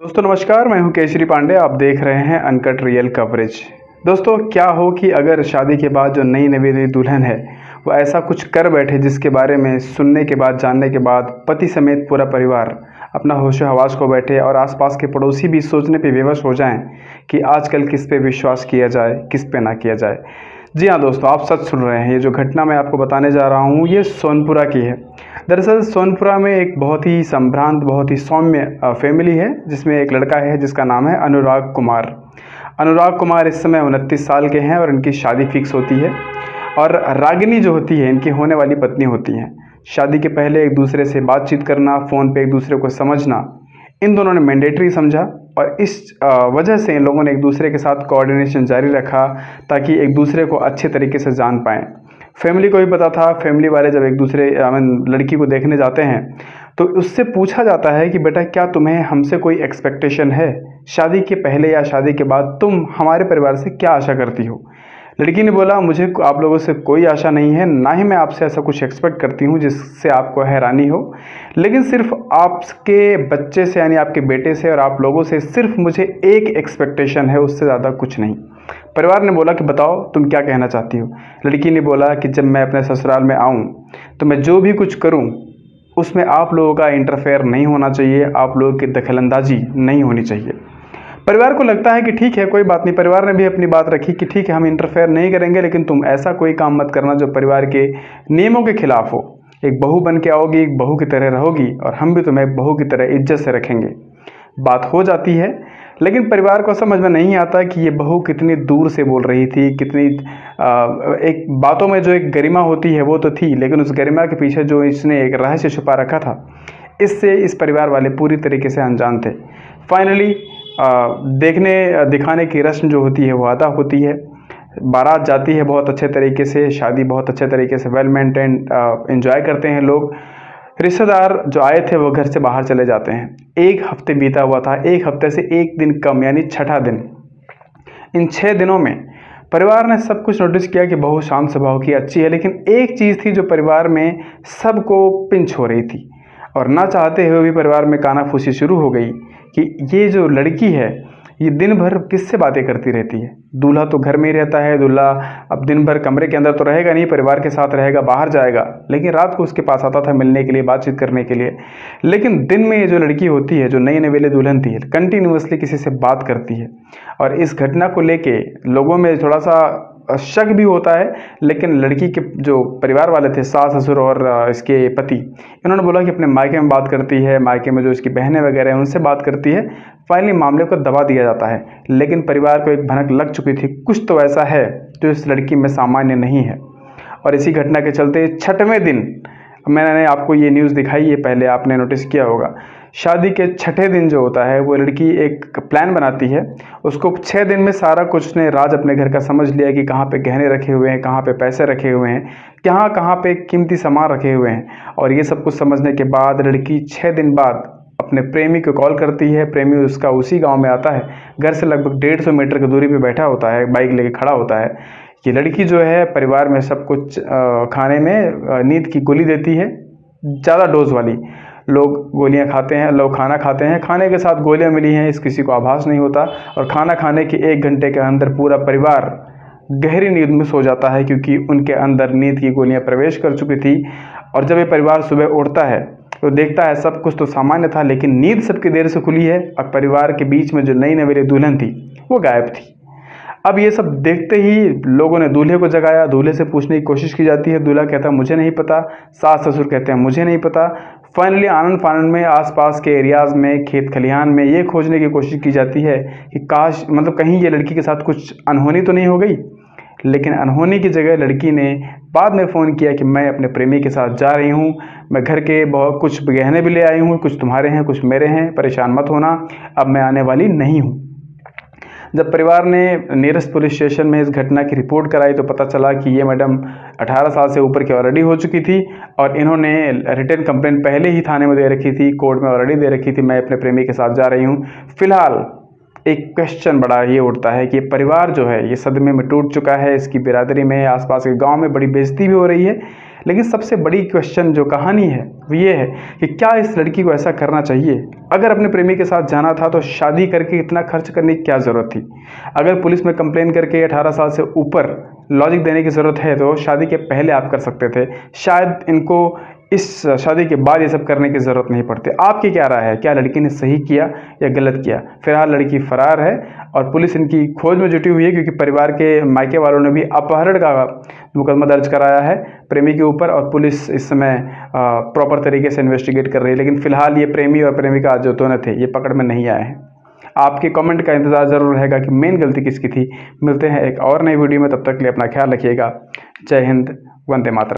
दोस्तों नमस्कार, मैं हूं केशरी पांडे। आप देख रहे हैं अनकट रियल कवरेज। दोस्तों क्या हो कि अगर शादी के बाद जो नई नवेली दुल्हन है वो ऐसा कुछ कर बैठे जिसके बारे में सुनने के बाद जानने के बाद पति समेत पूरा परिवार अपना होशो हवास खो बैठे और आसपास के पड़ोसी भी सोचने पे विवश हो जाएं कि आजकल किस पे विश्वास किया जाए, किस पे ना किया जाए। जी हाँ दोस्तों, आप सच सुन रहे हैं। ये जो घटना मैं आपको बताने जा रहा हूँ ये सोनपुरा की है। दरअसल सोनपुरा में एक बहुत ही संभ्रांत, बहुत ही सौम्य फैमिली है जिसमें एक लड़का है जिसका नाम है अनुराग कुमार। अनुराग कुमार इस समय 29 साल के हैं और इनकी शादी फिक्स होती है। और रागिनी जो होती है इनकी होने वाली पत्नी होती हैं। शादी के पहले एक दूसरे से बातचीत करना, फ़ोन पे एक दूसरे को समझना, इन दोनों ने मैंडेटरी समझा और इस वजह से इन लोगों ने एक दूसरे के साथ कोऑर्डिनेशन जारी रखा ताकि एक दूसरे को अच्छे तरीके से जान पाएँ। फैमिली को भी पता था। फैमिली वाले जब एक दूसरे लड़की को देखने जाते हैं तो उससे पूछा जाता है कि बेटा क्या तुम्हें हमसे कोई एक्सपेक्टेशन है, शादी के पहले या शादी के बाद तुम हमारे परिवार से क्या आशा करती हो। लड़की ने बोला मुझे आप लोगों से कोई आशा नहीं है, ना ही मैं आपसे ऐसा कुछ एक्सपेक्ट करती हूँ जिससे आपको हैरानी हो, लेकिन सिर्फ आपके बच्चे से यानी आपके बेटे से और आप लोगों से सिर्फ मुझे एक एक्सपेक्टेशन है, उससे ज़्यादा कुछ नहीं। परिवार ने बोला कि बताओ तुम क्या कहना चाहती हो। लड़की ने बोला कि जब मैं अपने ससुराल में आऊँ तो मैं जो भी कुछ करूँ उसमें आप लोगों का इंटरफेयर नहीं होना चाहिए, आप लोगों की दखलंदाजी नहीं होनी चाहिए। परिवार को लगता है कि ठीक है, कोई बात नहीं। परिवार ने भी अपनी बात रखी कि ठीक है, हम इंटरफेयर नहीं करेंगे, लेकिन तुम ऐसा कोई काम मत करना जो परिवार के नियमों के खिलाफ हो। एक बहू बन के आओगी, एक बहू की तरह रहोगी और हम भी तुम्हें बहू की तरह इज्जत से रखेंगे। बात हो जाती है, लेकिन परिवार को समझ में नहीं आता कि ये बहू कितनी दूर से बोल रही थी, कितनी एक बातों में जो एक गरिमा होती है वो तो थी, लेकिन उस गरिमा के पीछे जो इसने एक रहस्य छुपा रखा था, इससे इस परिवार वाले पूरी तरीके से अनजान थे। फाइनली देखने दिखाने की रस्म जो होती है वो अदा होती है। बारात जाती है बहुत अच्छे तरीके से, शादी बहुत अच्छे तरीके से वेल मेंटेन्ड एंजॉय करते हैं लोग। रिश्तेदार जो आए थे वो घर से बाहर चले जाते हैं। एक हफ्ते बीता हुआ था, एक हफ्ते से एक दिन कम यानी छठा दिन। इन 6 दिनों में परिवार ने सब कुछ नोटिस किया कि बहू शांत स्वभाव की, अच्छी है, लेकिन एक चीज़ थी जो परिवार में सबको पिंच हो रही थी और ना चाहते हुए भी परिवार में कानाफूसी शुरू हो गई कि ये जो लड़की है ये दिन भर किससे बातें करती रहती है। दूल्हा तो घर में ही रहता है, दूल्हा अब दिन भर कमरे के अंदर तो रहेगा नहीं, परिवार के साथ रहेगा, बाहर जाएगा, लेकिन रात को उसके पास आता था मिलने के लिए, बातचीत करने के लिए। लेकिन दिन में ये जो लड़की होती है, जो नई नवेली दुल्हन थी, कंटिन्यूअसली किसी से बात करती है। और इस घटना को लेके लोगों में थोड़ा सा शक भी होता है, लेकिन लड़की के जो परिवार वाले थे, सास ससुर और इसके पति, इन्होंने बोला कि अपने मायके में बात करती है, मायके में जो इसकी बहनें वगैरह हैं उनसे बात करती है। फाइनली मामले को दबा दिया जाता है, लेकिन परिवार को एक भनक लग चुकी थी, कुछ तो ऐसा है जो इस लड़की में सामान्य नहीं है। और इसी घटना के चलते छठवें दिन मैंने आपको ये न्यूज़ दिखाई, ये पहले आपने नोटिस किया होगा। शादी के छठे दिन जो होता है वो लड़की एक प्लान बनाती है। उसको 6 दिन में सारा कुछ उसने राज अपने घर का समझ लिया कि कहाँ पे गहने रखे हुए हैं, कहाँ पे पैसे रखे हुए हैं, कहाँ कहाँ पे कीमती सामान रखे हुए हैं। और ये सब कुछ समझने के बाद लड़की 6 दिन बाद अपने प्रेमी को कॉल करती है। प्रेमी उसका उसी गांव में आता है, घर से लगभग 150 मीटर की दूरी पे बैठा होता है, बाइक लेके खड़ा होता है। ये लड़की जो है परिवार में सब कुछ खाने में नींद की गोली देती है, ज़्यादा डोज वाली। लोग गोलियां खाते हैं, लोग खाना खाते हैं, खाने के साथ गोलियां मिली हैं इस किसी को आभास नहीं होता। और खाना खाने के 1 घंटे के अंदर पूरा परिवार गहरी नींद में सो जाता है, क्योंकि उनके अंदर नींद की गोलियां प्रवेश कर चुकी थी। और जब ये परिवार सुबह उठता है तो देखता है सब कुछ तो सामान्य था, लेकिन नींद सबकी देर से खुली है और परिवार के बीच में जो नई नवेली दुल्हन थी वो गायब थी। अब ये सब देखते ही लोगों ने दूल्हे को जगाया, दूल्हे से पूछने की कोशिश की जाती है। दूल्हा कहता है मुझे नहीं पता, सास ससुर कहते हैं मुझे नहीं पता। फाइनली आनन फानन में आसपास के एरियाज़ में, खेत खलिहान में ये खोजने की कोशिश की जाती है कि काश कहीं ये लड़की के साथ कुछ अनहोनी तो नहीं हो गई। लेकिन अनहोनी की जगह लड़की ने बाद में फ़ोन किया कि मैं अपने प्रेमी के साथ जा रही हूँ, मैं घर के बहुत कुछ गहने भी ले आई हूँ, कुछ तुम्हारे हैं कुछ मेरे हैं, परेशान मत होना, अब मैं आने वाली नहीं हूँ। जब परिवार ने नियरेस्ट पुलिस स्टेशन में इस घटना की रिपोर्ट कराई तो पता चला कि ये मैडम 18 साल से ऊपर की ऑलरेडी हो चुकी थी और इन्होंने रिटन कंप्लेंट पहले ही थाने में दे रखी थी, कोर्ट में ऑलरेडी दे रखी थी, मैं अपने प्रेमी के साथ जा रही हूँ। फिलहाल एक क्वेश्चन बड़ा ये उठता है कि परिवार जो है ये सदमे में टूट चुका है, इसकी बिरादरी में, आसपास के गांव में बड़ी बेइज्जती भी हो रही है। लेकिन सबसे बड़ी क्वेश्चन जो कहानी है वो ये है कि क्या इस लड़की को ऐसा करना चाहिए? अगर अपने प्रेमी के साथ जाना था तो शादी करके इतना खर्च करने की क्या ज़रूरत थी? अगर पुलिस में कंप्लेन करके 18 साल से ऊपर लॉजिक देने की ज़रूरत है तो शादी के पहले आप कर सकते थे। शायद इनको इस शादी के बाद ये सब करने की ज़रूरत नहीं पड़ती। आपकी क्या राय है? क्या लड़की ने सही किया या गलत किया? फिलहाल लड़की फरार है और पुलिस इनकी खोज में जुटी हुई है, क्योंकि परिवार के मायके वालों ने भी अपहरण का मुकदमा दर्ज कराया है प्रेमी के ऊपर और पुलिस इस समय प्रॉपर तरीके से इन्वेस्टिगेट कर रही है। लेकिन फिलहाल ये प्रेमी और प्रेमिका जो दोनों थे ये पकड़ में नहीं आए हैं। आपके कमेंट का इंतज़ार ज़रूर रहेगा कि मेन गलती किसकी थी। मिलते हैं एक और नई वीडियो में, तब तक के लिए अपना ख्याल रखिएगा। जय हिंद, वंदे मातरम।